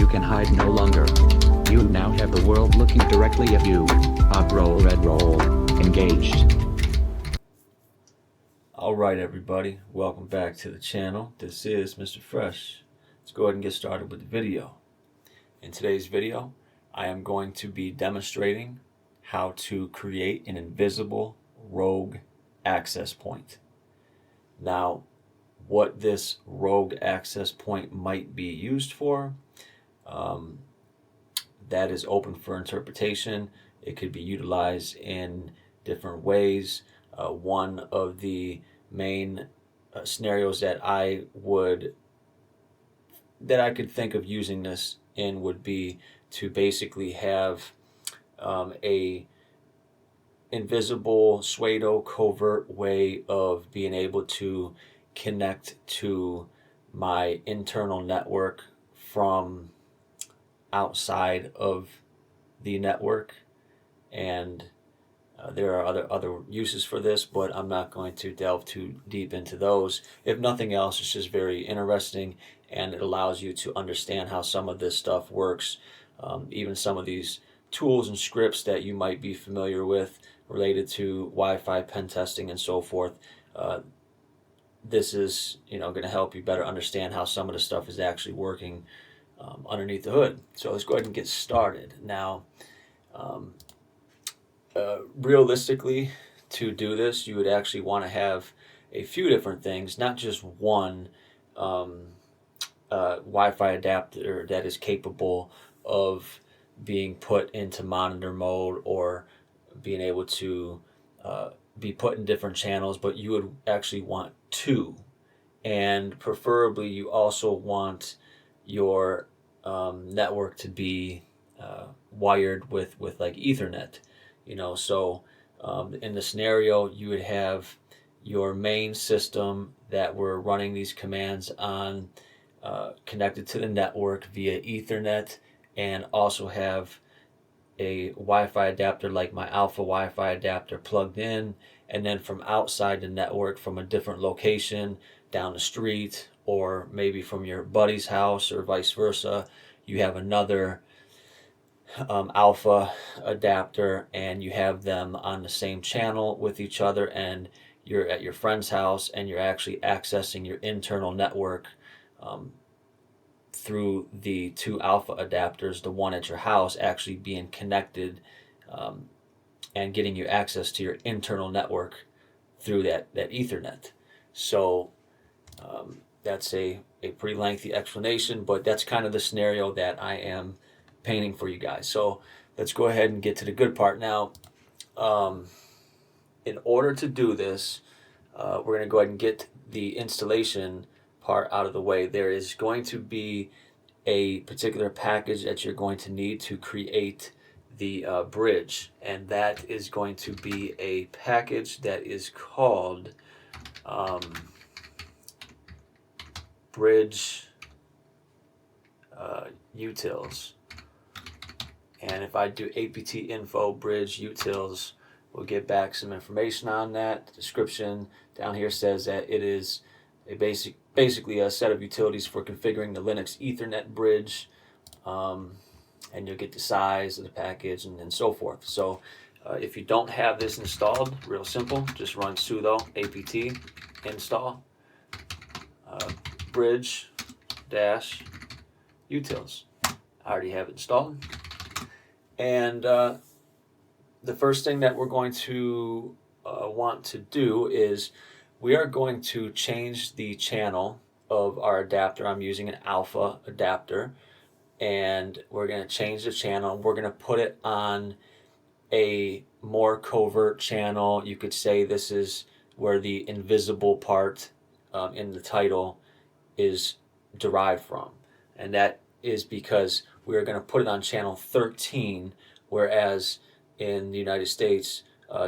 You can hide no longer. You now have the world looking directly at you. Up roll, red roll. Engaged. Alright everybody, welcome back to the channel. This is Mr. Fresh. Let's go ahead and get started with the video. In today's video, I am going to be demonstrating how to create an invisible rogue access point. Now, what this rogue access point might be used for, that is open for interpretation. It could be utilized in different ways. One of the main scenarios that I could think of using this in would be to basically have a invisible pseudo covert way of being able to connect to my internal network from outside of the network. And there are other uses for this, but I'm not going to delve too deep into those. If nothing else, it's just very interesting, and it allows you to understand how some of this stuff works. Even some of these tools and scripts that you might be familiar with related to Wi-Fi pen testing and so forth. This is going to help you better understand how some of the stuff is actually working underneath the hood. So let's go ahead and get started. Now, realistically, to do this, you would actually want to have a few different things, not just one Wi-Fi adapter that is capable of being put into monitor mode or being able to be put in different channels, but you would actually want two. And preferably you also want your network to be wired with like Ethernet. So in the scenario, you would have your main system that we're running these commands on connected to the network via Ethernet, and also have a Wi-Fi adapter like my Alfa Wi-Fi adapter plugged in, and then from outside the network, from a different location down the street, or maybe from your buddy's house or vice versa, you have another Alfa adapter, and you have them on the same channel with each other, and you're at your friend's house and you're actually accessing your internal network through the two Alfa adapters, the one at your house actually being connected and getting you access to your internal network through that Ethernet. So that's a pretty lengthy explanation, but that's kind of the scenario that I am painting for you guys. So let's go ahead and get to the good part. Now, in order to do this, we're going to go ahead and get the installation part out of the way. There is going to be a particular package that you're going to need to create the bridge, and that is going to be a package that is called bridge utils. And if I do apt info bridge utils, we'll get back some information on that. The description down here says that it is a basically a set of utilities for configuring the Linux Ethernet bridge, and you'll get the size of the package and so forth. So if you don't have this installed, real simple, just run sudo apt install bridge dash utils. I already have it installed. And the first thing that we're going to want to do is we are going to change the channel of our adapter. I'm using an Alfa adapter, and we're going to change the channel. We're going to put it on a more covert channel. You could say this is where the invisible part in the title is derived from, and that is because we're going to put it on channel 13, whereas in the United States,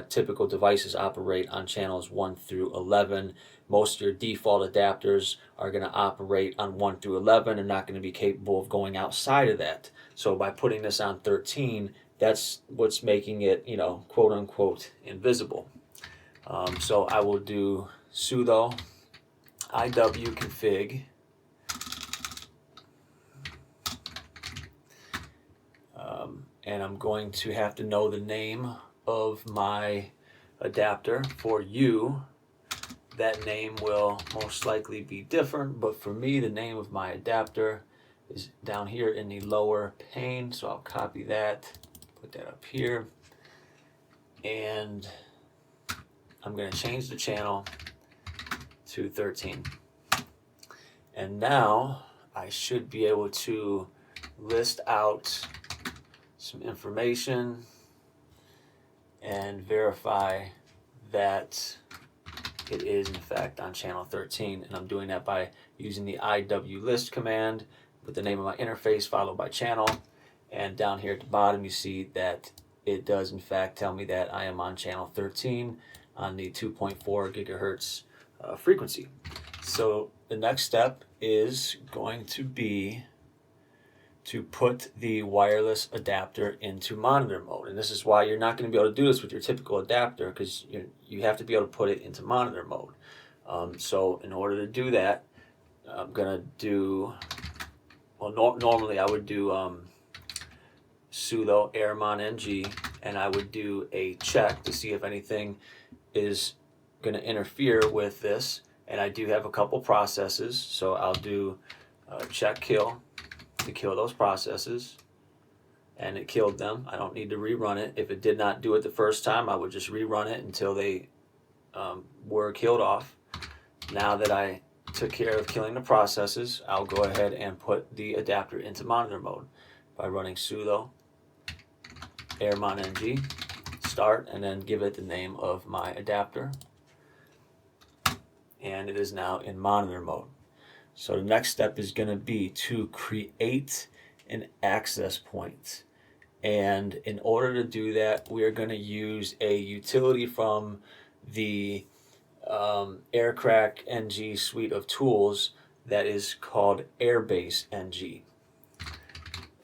typical devices operate on channels 1 through 11. Most of your default adapters are going to operate on 1 through 11 and not going to be capable of going outside of that. So by putting this on 13, that's what's making it, quote unquote, invisible. So I will do sudo iwconfig and I'm going to have to know the name of my adapter. For you, that name will most likely be different, but for me, the name of my adapter is down here in the lower pane, so I'll copy that, put that up here, and I'm going to change the channel to 13. And now I should be able to list out some information and verify that it is in fact on channel 13, and I'm doing that by using the IWList command with the name of my interface followed by channel, and down here at the bottom you see that it does in fact tell me that I am on channel 13 on the 2.4 gigahertz frequency. So the next step is going to be to put the wireless adapter into monitor mode. And this is why you're not going to be able to do this with your typical adapter, because you have to be able to put it into monitor mode. So in order to do that, I'm going to do, well, normally I would do sudo airmon-ng, and I would do a check to see if anything is going to interfere with this. And I do have a couple processes, so I'll do check kill to kill those processes, and it killed them. I don't need to rerun it. If it did not do it the first time, I would just rerun it until they were killed off. Now that I took care of killing the processes, I'll go ahead and put the adapter into monitor mode by running sudo airmon-ng start, and then give it the name of my adapter, and it is now in monitor mode. So the next step is going to be to create an access point. And in order to do that, we are going to use a utility from the Aircrack NG suite of tools that is called Airbase NG.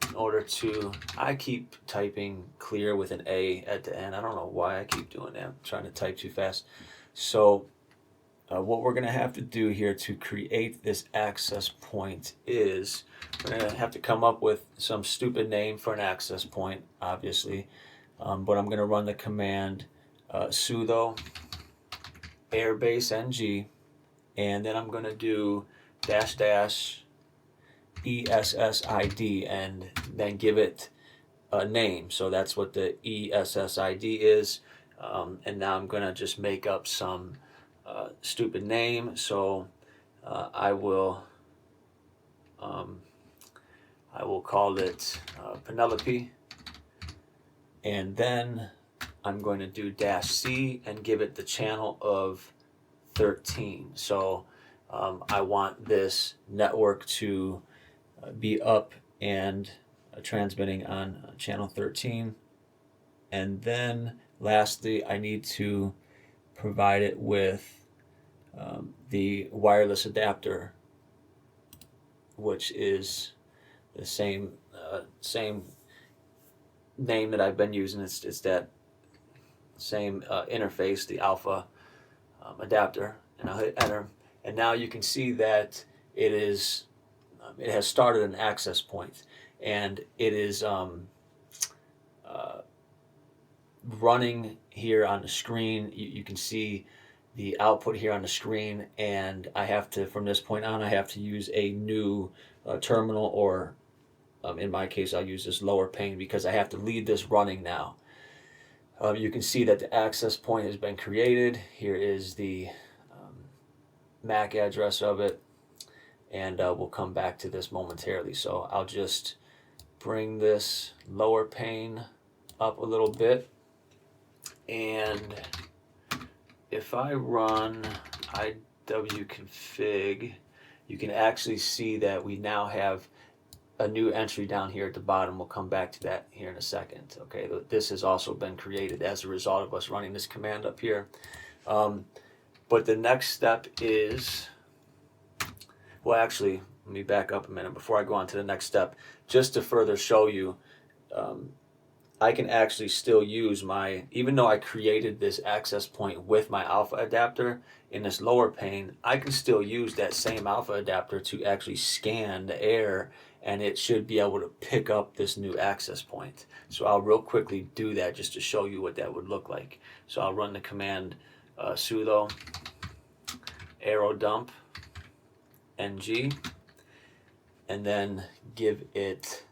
In order to, I keep typing clear with an A at the end. I don't know why I keep doing that. I'm trying to type too fast. So what we're going to have to do here to create this access point is we're going to have to come up with some stupid name for an access point, obviously. But I'm going to run the command sudo airbase-ng, and then I'm going to do -- ESSID, and then give it a name. So that's what the ESSID is. And now I'm going to just make up some stupid name. So I will call it Penelope, and then I'm going to do -C and give it the channel of 13. So I want this network to be up and transmitting on channel 13. And then lastly, I need to provide it with the wireless adapter, which is the same name that I've been using. It's that same interface, the Alfa adapter, and I'll hit enter. And now you can see that it has started an access point, and it is running here on the screen. You can see the output here on the screen, and I have to, from this point on, I have to use a new terminal, or in my case I'll use this lower pane because I have to leave this running now. You can see that the access point has been created. Here is the MAC address of it, and we'll come back to this momentarily. So I'll just bring this lower pane up a little bit, and if I run iwconfig, you can actually see that we now have a new entry down here at the bottom. We'll come back to that here in a second. Okay, this has also been created as a result of us running this command up here. But the next step is, well, actually, let me back up a minute before I go on to the next step, just to further show you. I can actually still use even though I created this access point with my Alfa adapter in this lower pane, I can still use that same Alfa adapter to actually scan the air and it should be able to pick up this new access point. So I'll real quickly do that just to show you what that would look like. So I'll run the command sudo arrow dump ng, and then give it,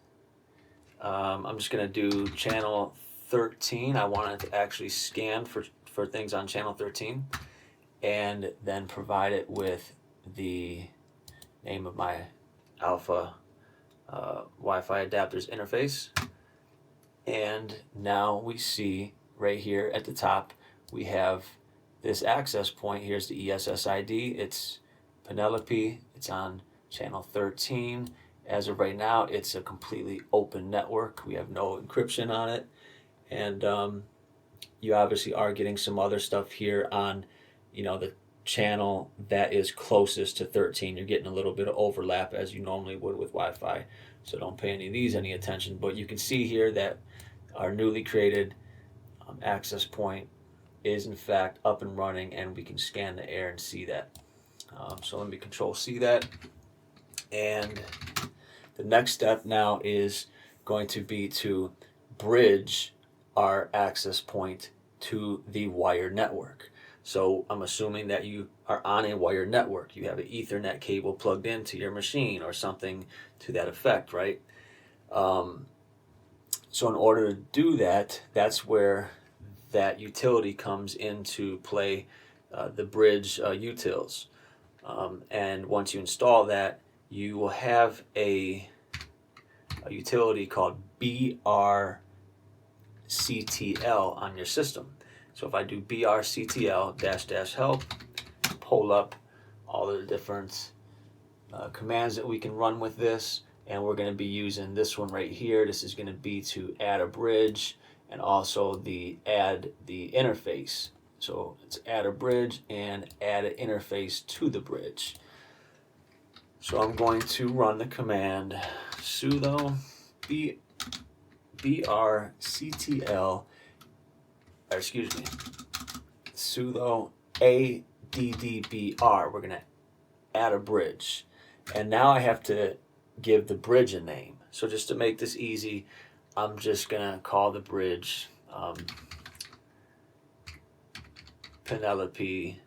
I'm just going to do channel 13. I want it to actually scan for things on channel 13, and then provide it with the name of my Alfa Wi-Fi adapters interface. And now we see right here at the top we have this access point. Here's the ESSID. It's Penelope. It's on channel 13. As of right now, it's a completely open network. We have no encryption on it, and you obviously are getting some other stuff here on, the channel that is closest to 13. You're getting a little bit of overlap as you normally would with Wi-Fi, so don't pay any of these any attention. But you can see here that our newly created access point is in fact up and running, and we can scan the air and see that. So let me control C that, and the next step now is going to be to bridge our access point to the wired network. So I'm assuming that you are on a wired network. You have an Ethernet cable plugged into your machine or something to that effect, right? So in order to do that, that's where that utility comes into play, the bridge utils. And once you install that, you will have a utility called brctl on your system. So if I do brctl --help, pull up all of the different commands that we can run with this, and we're going to be using this one right here. This is going to be to add a bridge, and also add the interface. So it's add a bridge and add an interface to the bridge. So I'm going to run the command sudo brctl, sudo addbr. We're going to add a bridge. And now I have to give the bridge a name. So just to make this easy, I'm just going to call the bridge Penelope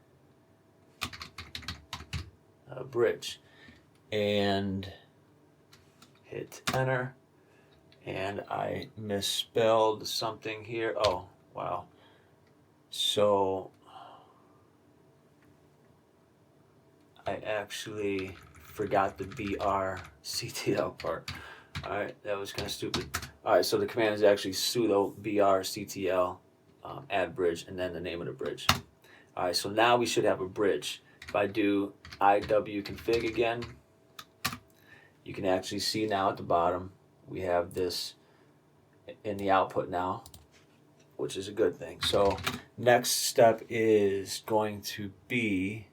bridge, and hit enter. And I misspelled something here. Oh, wow. So I actually forgot the brctl part. Alright, that was kind of stupid. Alright, so the command is actually sudo brctl add bridge, and then the name of the bridge. Alright, so now we should have a bridge. If I do iwconfig again, you can actually see now at the bottom we have this in the output now, which is a good thing. So next step is going to be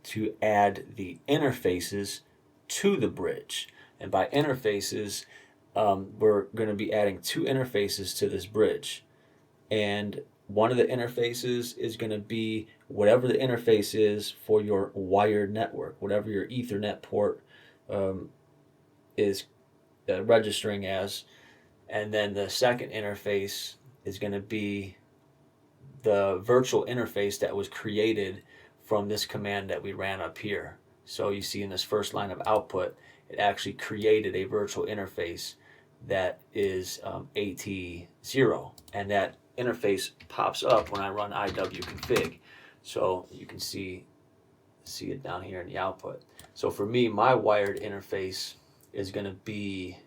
to add the interfaces to the bridge. And by interfaces, we're going to be adding two interfaces to this bridge. And one of the interfaces is going to be whatever the interface is for your wired network, whatever your Ethernet port is registering as. And then the second interface is going to be the virtual interface that was created from this command that we ran up here. So you see in this first line of output, it actually created a virtual interface that is AT0, and that interface pops up when I run iwconfig. So you can see it down here in the output. So for me, my wired interface is going to be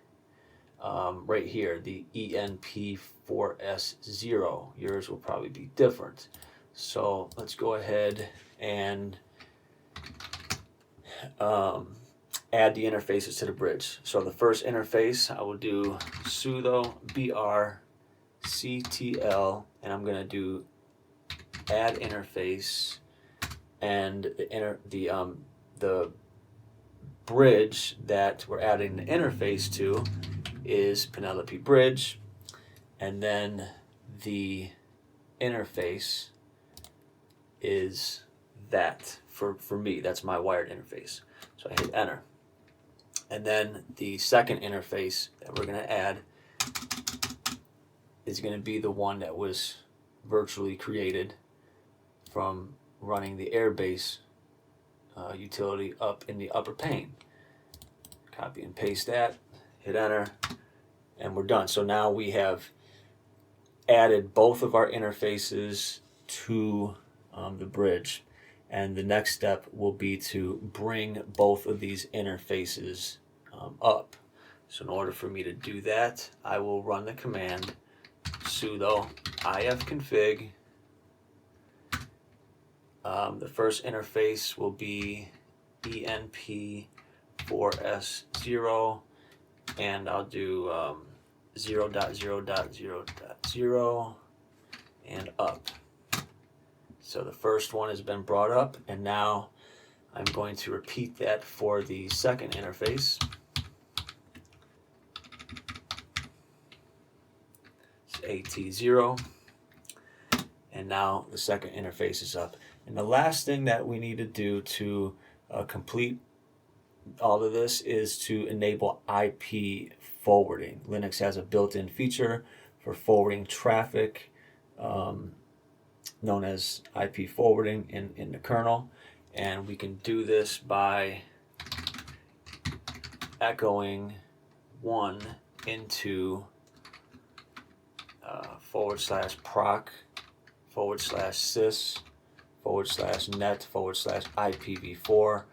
right here, the ENP4S0. Yours will probably be different. So let's go ahead and add the interfaces to the bridge. So the first interface, I will do sudo brctl, and I'm going to do add interface, and the bridge that we're adding the interface to is Penelope bridge, and then the interface is that for me. That's my wired interface. So I hit enter. And then the second interface that we're going to add is going to be the one that was virtually created from running the airbase utility up in the upper pane. Copy and paste that, hit enter, and we're done. So now we have added both of our interfaces to the bridge, and the next step will be to bring both of these interfaces up. So in order for me to do that, I will run the command sudo ifconfig. The first interface will be enp4s0, and I'll do 0.0.0.0 and up. So the first one has been brought up, and now I'm going to repeat that for the second interface. It's AT0, and now the second interface is up. And the last thing that we need to do to complete all of this is to enable IP forwarding. Linux has a built-in feature for forwarding traffic known as IP forwarding in the kernel, and we can do this by echoing 1 into /proc/sys/net/IPv4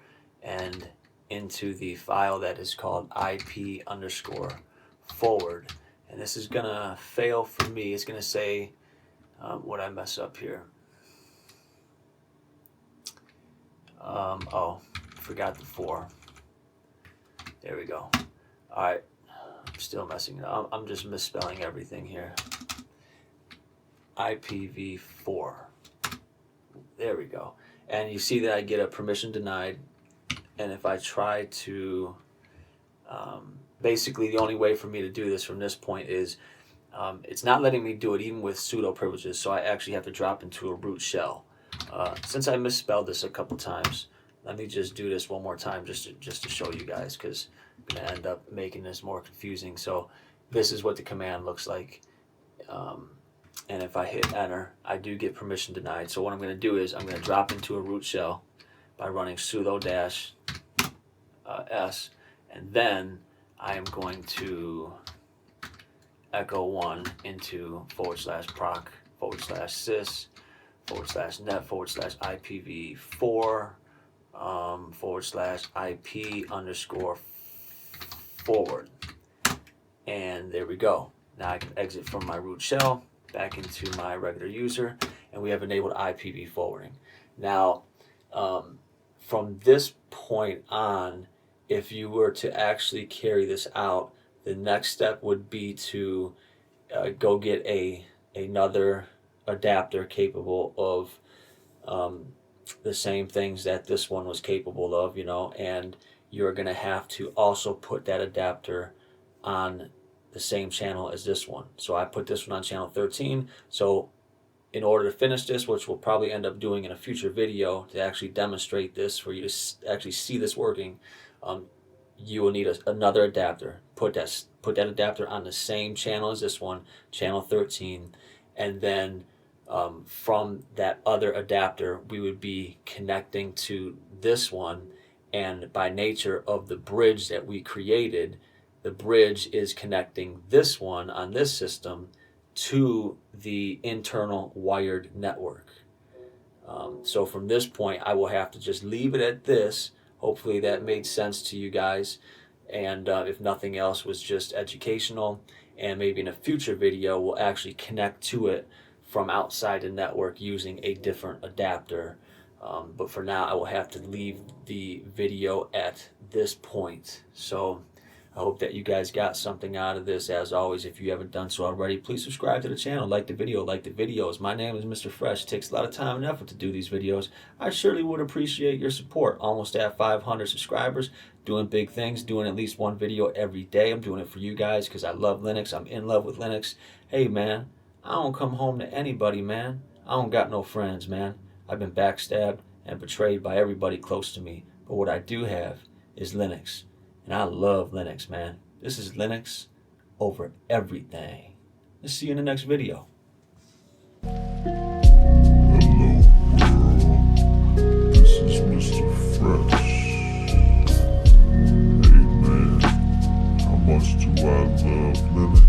and into the file that is called IP_forward. And this is gonna fail for me. It's gonna say what I mess up here. Oh, forgot the 4. There we go. All right, I'm still messing it up. I'm just misspelling everything here. IPv4. There we go. And you see that I get a permission denied. And if I try to, basically the only way for me to do this from this point is, it's not letting me do it even with sudo privileges, so I actually have to drop into a root shell. Since I misspelled this a couple times, let me just do this one more time just to show you guys, because I'm going to end up making this more confusing. So this is what the command looks like. And if I hit enter, I do get permission denied. So what I'm going to do is I'm going to drop into a root shell by running sudo -s, and then I am going to echo 1 into /proc/sys/net/IPv4 /IP_forward. And there we go. Now I can exit from my root shell back into my regular user, and we have enabled IPv forwarding. Now, from this point on, if you were to actually carry this out, the next step would be to go get another adapter capable of the same things that this one was capable of, and you're going to have to also put that adapter on the same channel as this one. So I put this one on channel 13. So in order to finish this, which we'll probably end up doing in a future video to actually demonstrate this for you to actually see this working, you will need another adapter. Put that adapter on the same channel as this one, channel 13, and then from that other adapter we would be connecting to this one, and by nature of the bridge that we created, the bridge is connecting this one on this system to the internal wired network. So from this point I will have to just leave it at this. Hopefully that made sense to you guys, and if nothing else was just educational, and maybe in a future video we'll actually connect to it from outside the network using a different adapter. But for now I will have to leave the video at this point. So I hope that you guys got something out of this. As always, if you haven't done so already, please subscribe to the channel, like the videos. My name is Mr. Fresh. It takes a lot of time and effort to do these videos. I surely would appreciate your support. Almost at 500 subscribers, doing big things, doing at least one video every day. I'm doing it for you guys because I love Linux. I'm in love with Linux. Hey man, I don't come home to anybody, man. I don't got no friends, man. I've been backstabbed and betrayed by everybody close to me. But what I do have is Linux. And I love Linux, man. This is Linux over everything. Let's see you in the next video. Hello world, this is Mr. Fresh. Hey man, how much do I love Linux?